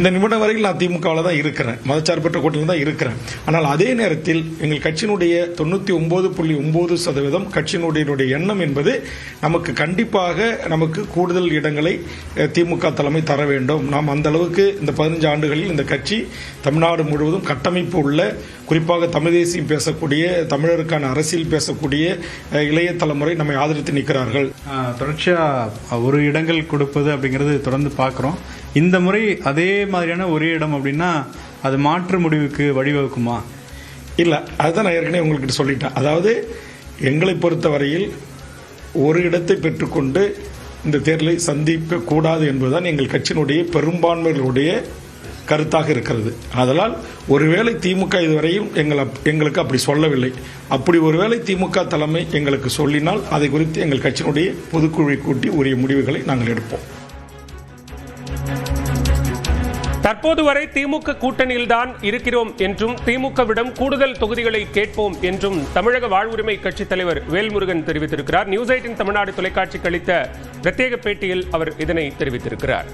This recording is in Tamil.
இந்த நிமிடம் வரையில் நான் திமுகவில் தான் இருக்கிறேன், மதச்சார்பற்ற கூட்டத்தில் தான் இருக்கிறேன். ஆனால் அதே நேரத்தில் எங்கள் கட்சியினுடைய 99.9% கட்சியினுடைய எண்ணம் என்பது நமக்கு கண்டிப்பாக நமக்கு கூடுதல் இடங்களை திமுக தலைமை தர வேண்டும். நாம் அந்த அளவுக்கு இந்த 15 ஆண்டுகளில் இந்த கட்சி தமிழ்நாடு முழுவதும் கட்டமைப்பு உள்ள, குறிப்பாக தமிழ் தேசியம் பேசக்கூடிய, தமிழருக்கான அரசியல் பேசக்கூடிய இளைய தலைமுறை நம்மை ஆதரித்து நிற்கிறார்கள். தொடர்ச்சியாக ஒரு இடங்கள் கொடுப்பது அப்படிங்கிறது தொடர்ந்து பார்க்குறோம். இந்த முறை அதே மாதிரியான ஒரே இடம் அப்படின்னா அது மாற்று முடிவுக்கு வழிவகுக்குமா? இல்லை, அதுதான் நான் ஏற்கனவே உங்கள்கிட்ட சொல்லிட்டேன். அதாவது எங்களை பொறுத்தவரையில் ஒரு இடத்தை பெற்றுக்கொண்டு இந்த தேர்தலை சந்திக்க கூடாது என்பதுதான் எங்கள் கட்சியினுடைய பெரும்பான்மைகளுடைய கருத்தாக இருக்கிறது. அதனால் ஒருவேளை திமுக இதுவரையும் எங்களுக்கு அப்படி சொல்லவில்லை. அப்படி ஒருவேளை திமுக தலைமை எங்களுக்கு சொல்லினால் அதை குறித்து எங்கள் கட்சியினுடைய பொதுக்குழுவை கூட்டி உரிய முடிவுகளை நாங்கள் எடுப்போம். தற்போது வரை திமுக கூட்டணியில்தான் இருக்கிறோம் என்றும் திமுகவிடம் கூடுதல் தொகுதிகளை கேட்போம் என்றும் தமிழக வாழ்வுரிமை கட்சித் தலைவர் வேல்முருகன் தெரிவித்திருக்கிறார். நியூஸ் 18 தமிழ்நாடு தொலைக்காட்சிக்கு அளித்த பிரத்யேக பேட்டியில் அவர் இதனை தெரிவித்திருக்கிறார்.